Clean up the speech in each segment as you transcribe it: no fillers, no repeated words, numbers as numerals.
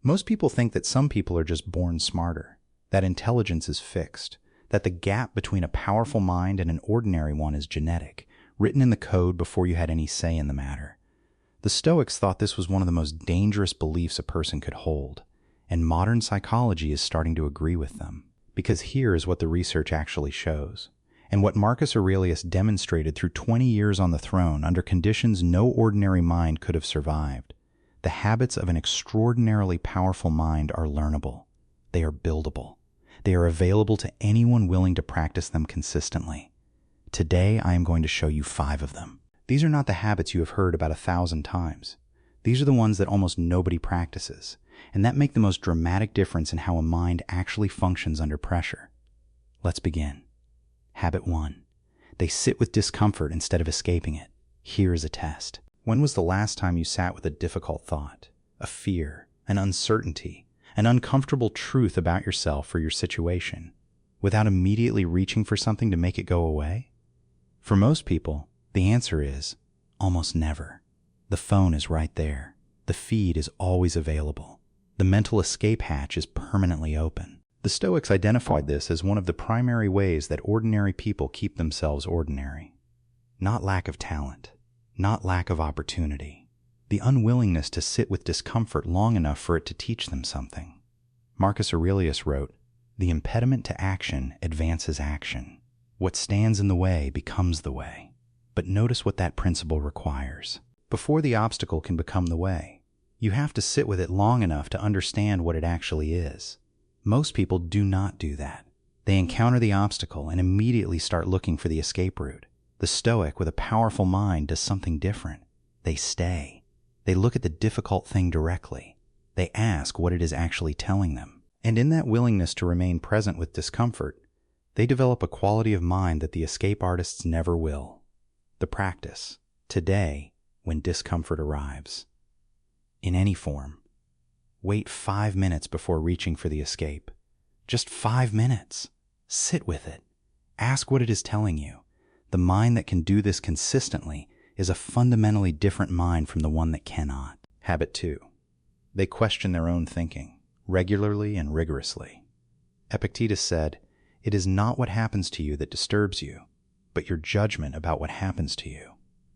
Most people think that some people are just born smarter, that intelligence is fixed, that the gap between a powerful mind and an ordinary one is genetic, written in the code before you had any say in the matter. The Stoics thought this was one of the most dangerous beliefs a person could hold, and modern psychology is starting to agree with them. Because here is what the research actually shows, and what Marcus Aurelius demonstrated through 20 years on the throne under conditions no ordinary mind could have survived. The habits of an extraordinarily powerful mind are learnable. They are buildable. They are available to anyone willing to practice them consistently. Today, I am going to show you 5 of them. These are not the habits you have heard about 1,000 times. These are the ones that almost nobody practices, and that make the most dramatic difference in how a mind actually functions under pressure. Let's begin. Habit 1. They sit with discomfort instead of escaping it. Here is a test. When was the last time you sat with a difficult thought, a fear, an uncertainty, an uncomfortable truth about yourself or your situation, without immediately reaching for something to make it go away? For most people, the answer is almost never. The phone is right there. The feed is always available. The mental escape hatch is permanently open. The Stoics identified this as one of the primary ways that ordinary people keep themselves ordinary. Not lack of talent, not lack of opportunity. The unwillingness to sit with discomfort long enough for it to teach them something. Marcus Aurelius wrote, "The impediment to action advances action. What stands in the way becomes the way." But notice what that principle requires. Before the obstacle can become the way, you have to sit with it long enough to understand what it actually is. Most people do not do that. They encounter the obstacle and immediately start looking for the escape route. The Stoic with a powerful mind does something different. They stay. They look at the difficult thing directly. They ask what it is actually telling them. And in that willingness to remain present with discomfort, they develop a quality of mind that the escape artists never will. The practice, today, when discomfort arrives. In any form. Wait 5 minutes before reaching for the escape. Just 5 minutes. Sit with it. Ask what it is telling you. The mind that can do this consistently is a fundamentally different mind from the one that cannot. Habit 2. They question their own thinking, regularly and rigorously. Epictetus said, "It is not what happens to you that disturbs you, but your judgment about what happens to you."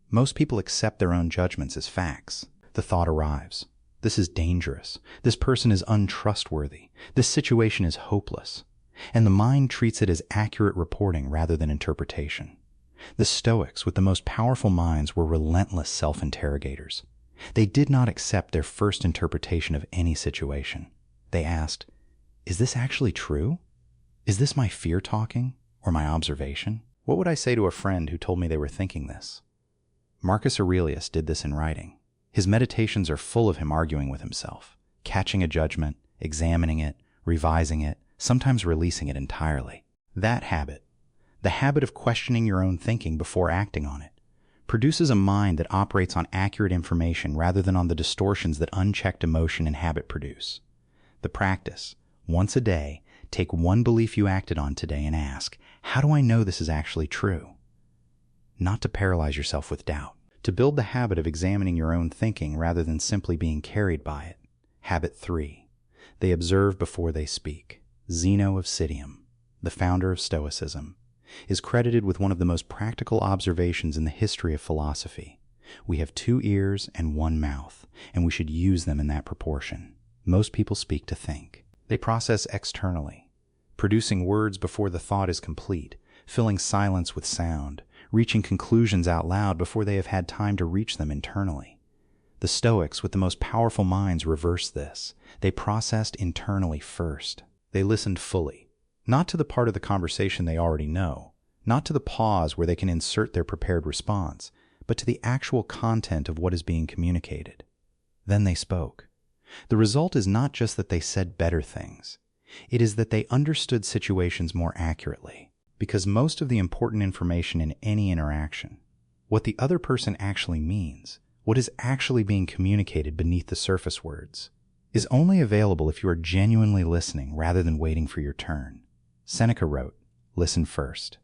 Most people accept their own judgments as facts. The thought arrives. This is dangerous. This person is untrustworthy. This situation is hopeless. And the mind treats it as accurate reporting rather than interpretation. The Stoics, with the most powerful minds, were relentless self-interrogators. They did not accept their first interpretation of any situation. They asked, "Is this actually true? Is this my fear talking, or my observation? What would I say to a friend who told me they were thinking this?" Marcus Aurelius did this in writing. His meditations are full of him arguing with himself, catching a judgment, examining it, revising it, sometimes releasing it entirely. That habit, the habit of questioning your own thinking before acting on it, produces a mind that operates on accurate information rather than on the distortions that unchecked emotion and habit produce. The practice, once a day, take one belief you acted on today and ask, how do I know this is actually true? Not to paralyze yourself with doubt. To build the habit of examining your own thinking rather than simply being carried by it. Habit 3. They observe before they speak. Zeno of Citium, the founder of Stoicism, is credited with one of the most practical observations in the history of philosophy. We have 2 ears and 1 mouth, and we should use them in that proportion. Most people speak to think. They process externally, producing words before the thought is complete, filling silence with sound, reaching conclusions out loud before they have had time to reach them internally. The Stoics, with the most powerful minds, reversed this. They processed internally first. They listened fully, not to the part of the conversation they already know, not to the pause where they can insert their prepared response, but to the actual content of what is being communicated. Then they spoke. The result is not just that they said better things. It is that they understood situations more accurately. Because most of the important information in any interaction, what the other person actually means, what is actually being communicated beneath the surface words, is only available if you are genuinely listening rather than waiting for your turn. Seneca wrote, "Listen first."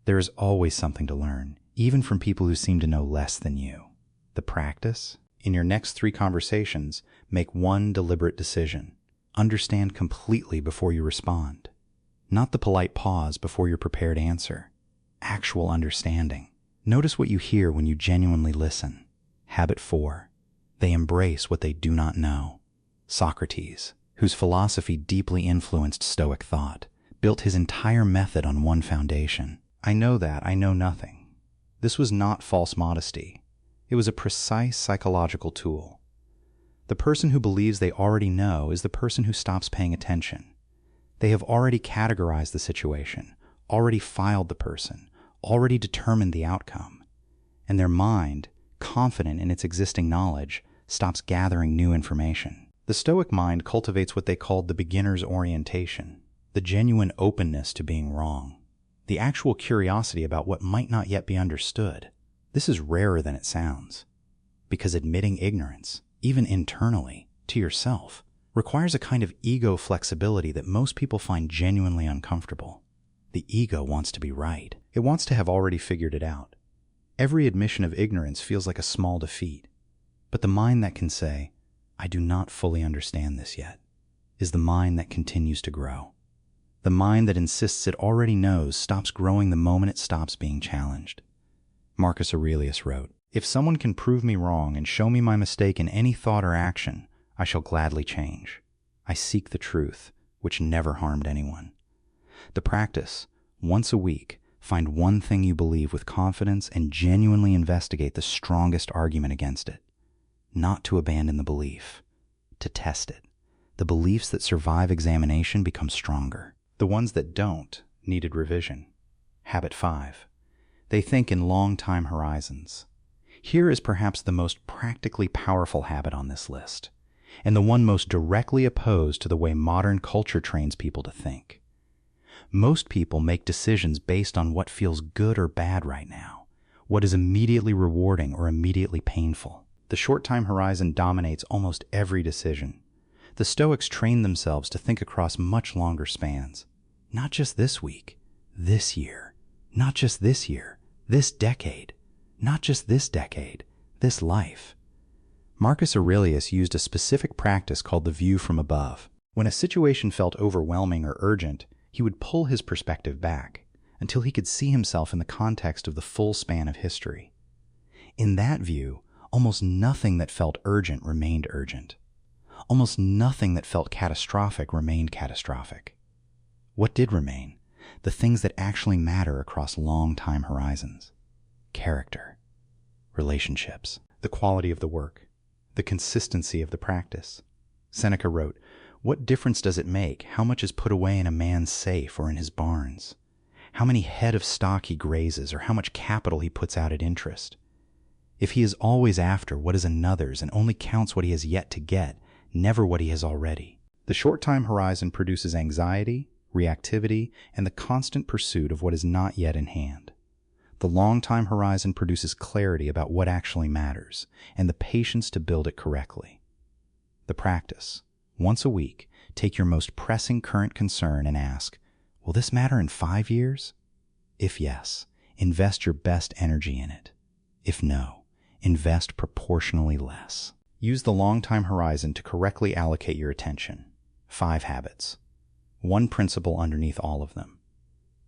There is always something to learn, even from people who seem to know less than you. The practice? In your next 3 conversations, make one deliberate decision. Understand completely before you respond. Not the polite pause before your prepared answer. Actual understanding. Notice what you hear when you genuinely listen. Habit 4. They embrace what they do not know. Socrates, whose philosophy deeply influenced Stoic thought, built his entire method on one foundation. I know that I know nothing. This was not false modesty. It was a precise psychological tool. The person who believes they already know is the person who stops paying attention. They have already categorized the situation, already filed the person, already determined the outcome, and their mind, confident in its existing knowledge, stops gathering new information. The Stoic mind cultivates what they called the beginner's orientation, the genuine openness to being wrong, the actual curiosity about what might not yet be understood. This is rarer than it sounds, because admitting ignorance, even internally, to yourself, requires a kind of ego flexibility that most people find genuinely uncomfortable. The ego wants to be right. It wants to have already figured it out. Every admission of ignorance feels like a small defeat. But the mind that can say, I do not fully understand this yet, is the mind that continues to grow. The mind that insists it already knows stops growing the moment it stops being challenged. Marcus Aurelius wrote, If someone can prove me wrong and show me my mistake in any thought or action, I shall gladly change. I seek the truth, which never harmed anyone. The practice, once a week, find one thing you believe with confidence and genuinely investigate the strongest argument against it. Not to abandon the belief, to test it. The beliefs that survive examination become stronger. The ones that don't needed revision. Habit 5. They think in long time horizons. Here is perhaps the most practically powerful habit on this list, and the one most directly opposed to the way modern culture trains people to think. Most people make decisions based on what feels good or bad right now, what is immediately rewarding or immediately painful. The short-time horizon dominates almost every decision. The Stoics trained themselves to think across much longer spans. Not just this week, this year. Not just this year, this decade. Not just this decade, this life. Marcus Aurelius used a specific practice called the view from above. When a situation felt overwhelming or urgent, he would pull his perspective back until he could see himself in the context of the full span of history. In that view, almost nothing that felt urgent remained urgent. Almost nothing that felt catastrophic remained catastrophic. What did remain? The things that actually matter across long time horizons. Character, relationships, the quality of the work, the consistency of the practice. Seneca wrote, What difference does it make how much is put away in a man's safe or in his barns? How many head of stock he grazes or how much capital he puts out at interest? If he is always after what is another's and only counts what he has yet to get, never what he has already. The short-time horizon produces anxiety, reactivity, and the constant pursuit of what is not yet in hand. The long-time horizon produces clarity about what actually matters and the patience to build it correctly. The practice. Once a week, take your most pressing current concern and ask, will this matter in 5 years? If yes, invest your best energy in it. If no, invest proportionally less. Use the long-time horizon to correctly allocate your attention. 5 habits. One principle underneath all of them.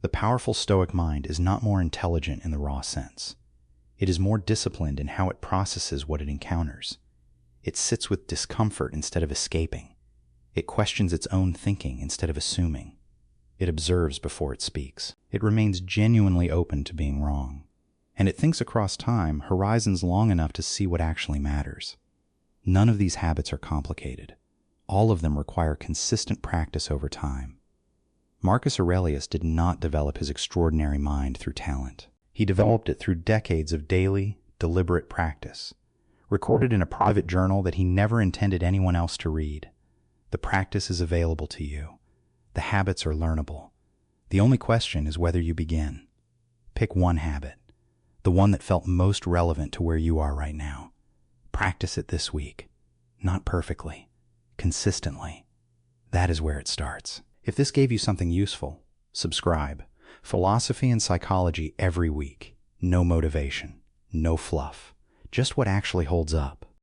The powerful Stoic mind is not more intelligent in the raw sense. It is more disciplined in how it processes what it encounters. It sits with discomfort instead of escaping. It questions its own thinking instead of assuming. It observes before it speaks. It remains genuinely open to being wrong. And it thinks across time, horizons long enough to see what actually matters. None of these habits are complicated. All of them require consistent practice over time. Marcus Aurelius did not develop his extraordinary mind through talent. He developed it through decades of daily, deliberate practice, recorded in a private journal that he never intended anyone else to read. The practice is available to you. The habits are learnable. The only question is whether you begin. Pick one habit, the one that felt most relevant to where you are right now. Practice it this week. Not perfectly, consistently. That is where it starts. If this gave you something useful, subscribe. Philosophy and psychology every week. No motivation, no fluff, just what actually holds up.